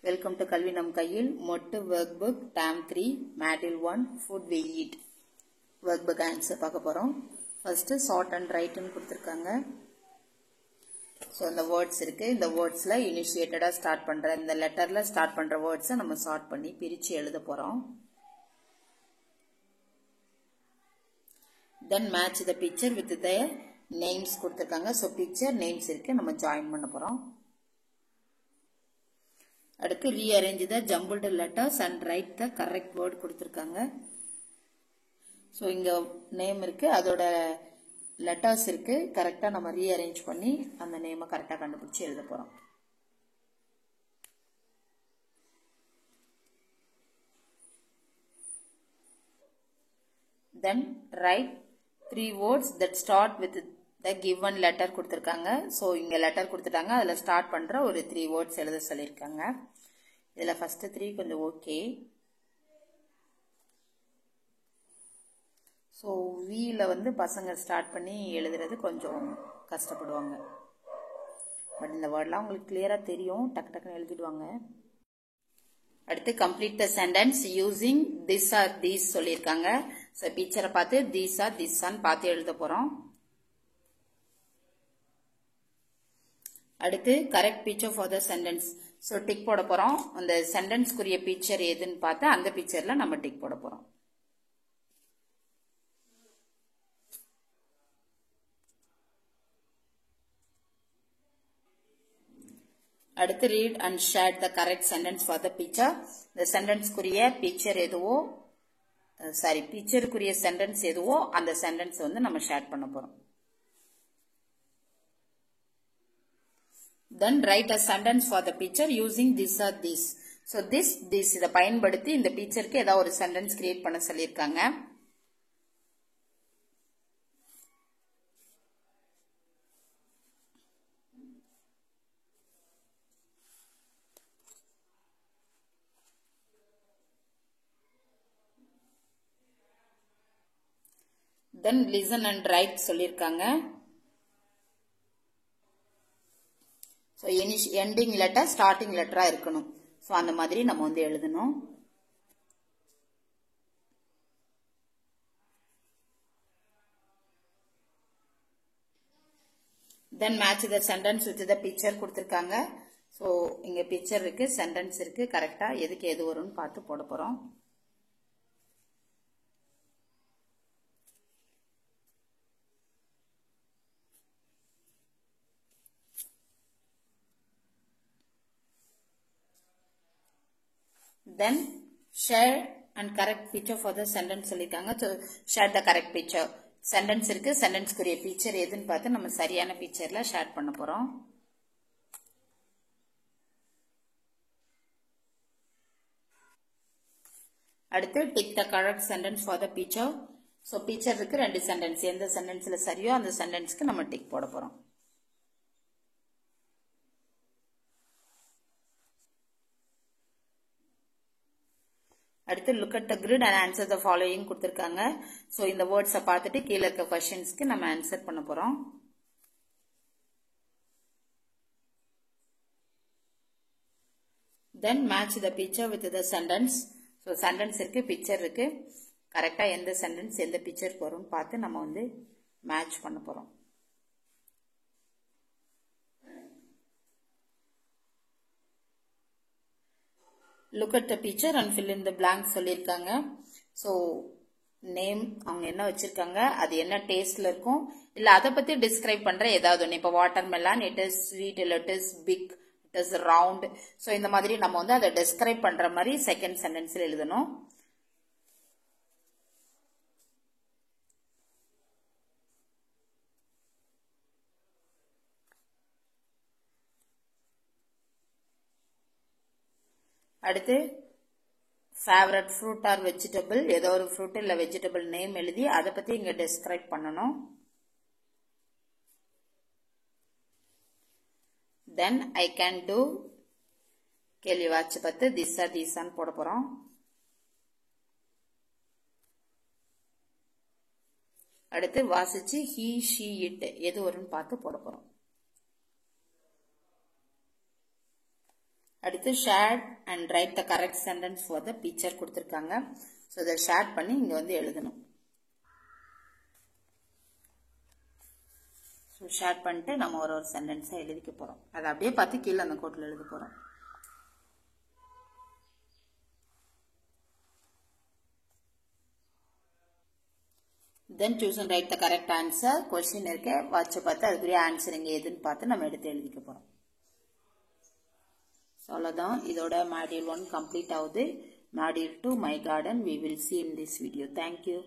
Welcome to Kalvi Nam Kayil, Motto Workbook, Term 3, Module 1, Food We Eat. Workbook answer பார்க்க போறோம். First, sort and write ன்னு கொடுத்திருக்காங்க. So, இந்த words இருக்கு. இந்த wordsல initiated start பண்ற, இந்த letterல start பண்ற words நம்ம sort பண்ணி பிரிச்சு எழுத போறோம். Then match the picture with the names கொடுத்திருக்காங்க. So, picture names இருக்கு. நம்ம join பண்ண போறோம். அடுத்து rearrange the jumbled letters and write the correct word கொடுத்திருக்காங்க. So இங்க நேம் இருக்கு, அதோட letters இருக்கு, கரெக்டா நம்ம rearrange பண்ணி அந்த நேமை கரெக்டா கண்டுபிடிச்சு எழுத போறோம். Then write 3 words that start with the given letter கொடுத்திருக்காங்க. So இங்க letter கொடுத்துட்டாங்க, அதுல start பண்ற ஒரு 3 words எழுத சொல்லிருக்காங்க. இதுல first 3 கொஞ்சம் ஓகே. So V ல வந்து பசங்க ஸ்டார்ட் பண்ணி எழுதுறது கொஞ்சம் கஷ்டப்படுவாங்க. பட் இந்த வேர்ட்லாம் உங்களுக்கு கிளியரா தெரியும், டக்கு டக்குன்னு எழுதிடுவாங்க. அடுத்து complete the sentence using this or these சொல்லிருக்காங்க. So பிக்சரை பார்த்து these or this ஆன்னு பார்த்து எழுத போறோம். அடுத்து correct picture for the sentence. So tick போட போறோம். அந்த sentence குரிய picture எதுன்னு பார்த்து அந்த pictureல நம்ம tick போட போறோம். அடுத்து read and share the correct sentence for the picture. The sentence குரிய picture எதுவோ picture குரிய sentence எதுவோ அந்த sentence வந்து நம்ம ஷேர் பண்ண போறோம். Then write a sentence for the picture using this or this. So this இத பயன்படுத்தி இந்த pictureக்கு ஏதாவது ஒரு sentence create பண்ண சொல்லிருக்காங்க. Then listen and write சொல்லிருக்காங்க. So ending letter starting letter இருக்கணும். So அந்த மாதிரி நம்ம வந்து எழுதணும். Then match the sentence with the picture கொடுத்திருக்காங்க. So இங்க picture இருக்கு, sentence இருக்கு, கரெக்டா எதுக்கு எது வரும்னு பார்த்து போட போறோம். Then share and correct picture for the sentence சொல்லிருக்காங்க. So share the correct picture. Sentence இருக்கு, sentence குரிய picture எதுன்னு பார்த்து நம்ம சரியான pictureல ஷேர் பண்ண போறோம். அடுத்து tick the correct sentence for the picture. So picture இருக்கு, ரெண்டு sentence, எந்த sentenceல சரியோ அந்த sentenceக்கு நம்ம tick போட போறோம். அடுத்து look at the grid and answer the following கொடுத்திருக்காங்க. So இந்த words பார்த்துட்டு கீழ இருக்க questionsக்கு நம்ம answer பண்ண போறோம். Then match the picture with the sentence. So sentence இருக்கு, picture இருக்கு, கரெக்டா எந்த sentence எந்த picture வரும்னு பார்த்து நம்ம வந்து match பண்ண போறோம். Look at the picture and fill in the blanks சொல்லிருக்காங்க. So name அவங்க என்ன வச்சிருக்காங்க, அது என்ன டேஸ்ட்ல இருக்கும், இல்ல அத பத்தி டிஸ்கிரைப் பண்ற ஏதாவது ஒண்ணு. இப்ப watermelon, it is sweet, it is big, it is round. So இந்த மாதிரி நம்ம வந்து அதை டிஸ்கிரைப் பண்ற மாதிரி செகண்ட் சென்டென்ஸ்ல எழுதணும். அடுத்து favorite fruit or vegetable, ஏதோ ஒரு fruit இல்ல vegetable name எழுதி அதை பத்தி இங்க describe பண்ணணும். Then I can do கேள்வி வாட்சி பார்த்து this or these ஆன்னு போட போறோம். அடுத்து வாசிச்சு he, she, it எது வரும்னு பார்த்து போட போறோம். அடுத்து share and right the correct sentence for the picture கொடுத்துருக்காங்க. ஸோ இதை ஷேர் பண்ணி இங்கே வந்து எழுதணும். ஸோ ஷேர் பண்ணிட்டு நம்ம ஒரு சென்டென்ஸை எழுதிக்க போகிறோம். அதை அப்படியே பார்த்து கீழே அந்த கோட்டில் எழுத போகிறோம். தென் choose and right the correct answer. Question இருக்கு, வாட்சை பார்த்து அதுக்குரிய ஆன்சர் இங்கே எதுன்னு பார்த்து நம்ம எடுத்து எழுதிக்க போகிறோம். ஸோ அவ்வளோதான், இதோட மாடியூல் 1 கம்ப்ளீட் ஆகுது. Module 2 my garden we will see in this video. Thank you.